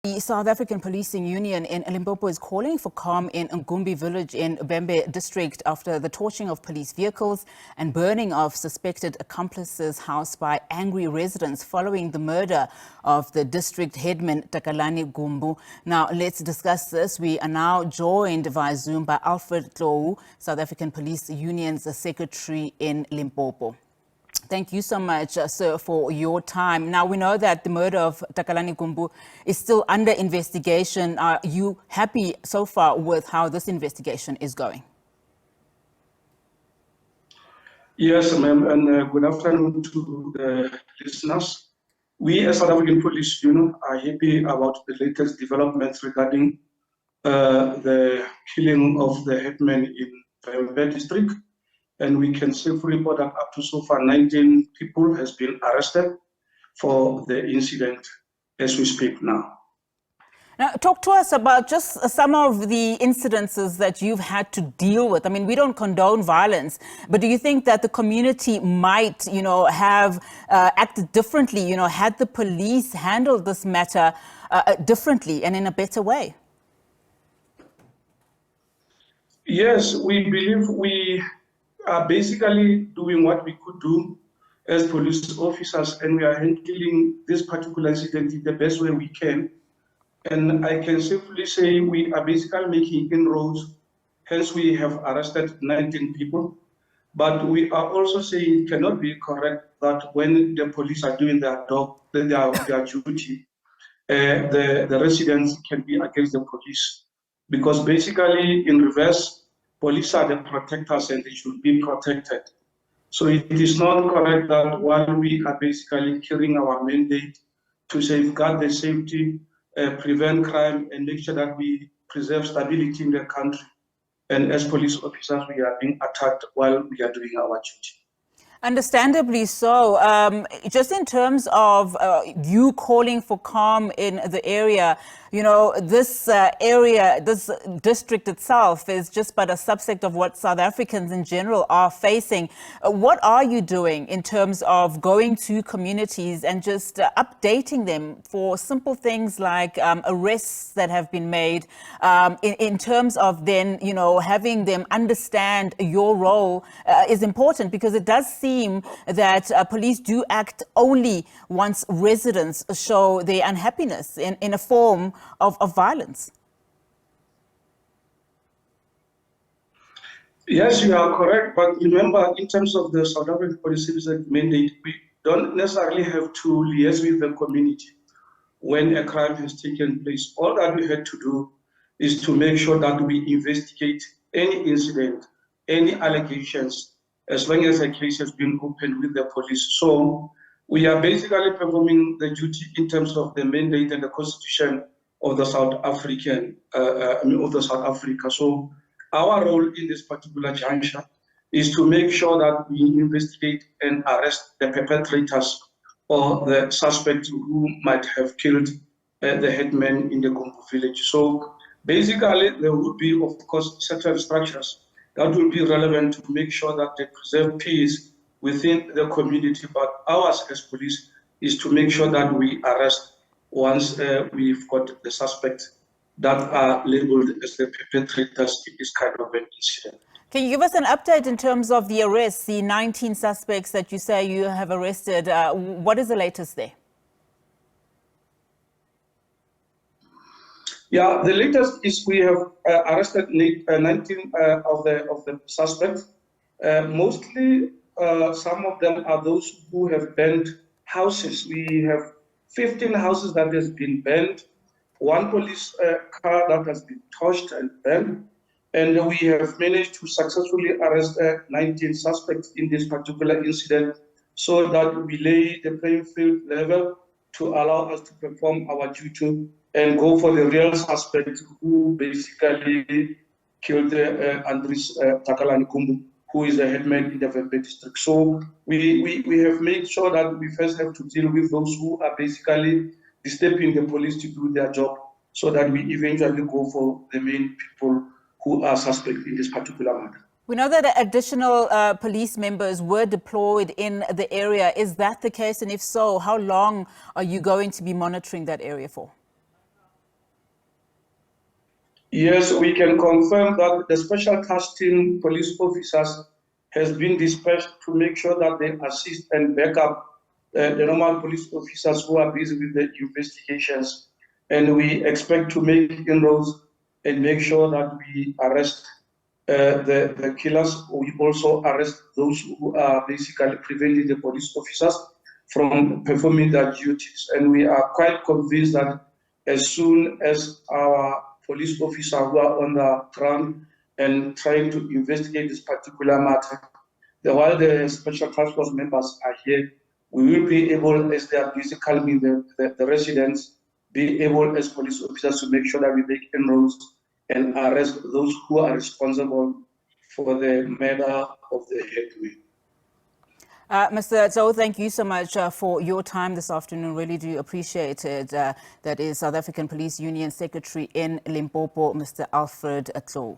The South African Policing Union in Limpopo is calling for calm in Gumbi Village in Vhembe district after the torching of police vehicles and burning of suspected accomplices' house by angry residents following the murder of the district headman Takalani Gumbu. Now, let's discuss this. We are now joined via Zoom by Alfred Tlou, South African Police Union's secretary in Limpopo. Thank you so much, sir, for your time. Now, we know that the murder of Takalani Gumbu is still under investigation. Are you happy so far with how this investigation is going? Yes, ma'am, and good afternoon to the listeners. We as South African Police Union are happy about the latest developments regarding the killing of the headman in Vhembe district. And we can safely report that up to so far 19 people has been arrested for the incident as we speak now. Now, talk to us about just some of the incidences that you've had to deal with. I mean, we don't condone violence, but do you think that the community might, have acted differently, had the police handled this matter differently and in a better way? Yes, we believe we are basically doing what we could do as police officers, and we are handling this particular incident in the best way we can. And I can safely say we are basically making inroads, hence we have arrested 19 people. But we are also saying it cannot be correct that when the police are doing their duty, the residents can be against the police. Because basically in reverse, police are the protectors and they should be protected. So it is not correct that while we are basically carrying our mandate to safeguard the safety, prevent crime, and make sure that we preserve stability in the country. And as police officers, we are being attacked while we are doing our duty. Understandably so. Just in terms of you calling for calm in the area, this area, this district itself is just but a subset of what South Africans in general are facing. What are you doing in terms of going to communities and just updating them for simple things like arrests that have been made, in terms of then, having them understand your role is important, because it does seem that police do act only once residents show their unhappiness in a form of violence. Yes, you are correct. But remember, in terms of the South African Police Service mandate, we don't necessarily have to liaise with the community when a crime has taken place. All that we had to do is to make sure that we investigate any incident, any allegations, as long as a case has been opened with the police. So we are basically performing the duty in terms of the mandate and the constitution of the South African, of South Africa. So our role in this particular juncture is to make sure that we investigate and arrest the perpetrators or the suspects who might have killed the headman in the Gumbi Village. So basically, there would be, of course, certain structures that will be relevant to make sure that they preserve peace within the community. But ours as police is to make sure that we arrest once we've got the suspects that are labeled as the perpetrators in this kind of an incident. Can you give us an update in terms of the arrests, the 19 suspects that you say you have arrested? What is the latest there? Yeah, the latest is we have arrested 19 of the suspects. Mostly, some of them are those who have burned houses. We have 15 houses that has been burned, one police car that has been torched and burned, and we have managed to successfully arrest 19 suspects in this particular incident, so that we lay the playing field level to allow us to perform our duty and go for the real suspect who basically killed Takalani Gumbu, who is the headman in the Vhembe district. So we have made sure that we first have to deal with those who are basically disturbing the police to do their job, so that we eventually go for the main people who are suspect in this particular matter. We know that additional police members were deployed in the area. Is that the case? And if so, how long are you going to be monitoring that area for? Yes, we can confirm that the special task team police officers has been dispatched to make sure that they assist and back up the normal police officers who are busy with the investigations. And we expect to make inroads and make sure that we arrest the killers. We also arrest those who are basically preventing the police officers from performing their duties. And we are quite convinced that as soon as our police officers who are on the ground and trying to investigate this particular matter, while the special task force members are here, we will be able, as they are busy calming the residents, be able as police officers to make sure that we make inroads and arrest those who are responsible for the murder of the headman. Mr. Tlou, thank you so much for your time this afternoon. Really do appreciate it. That is South African Police Union Secretary in Limpopo, Mr. Alfred Tlou.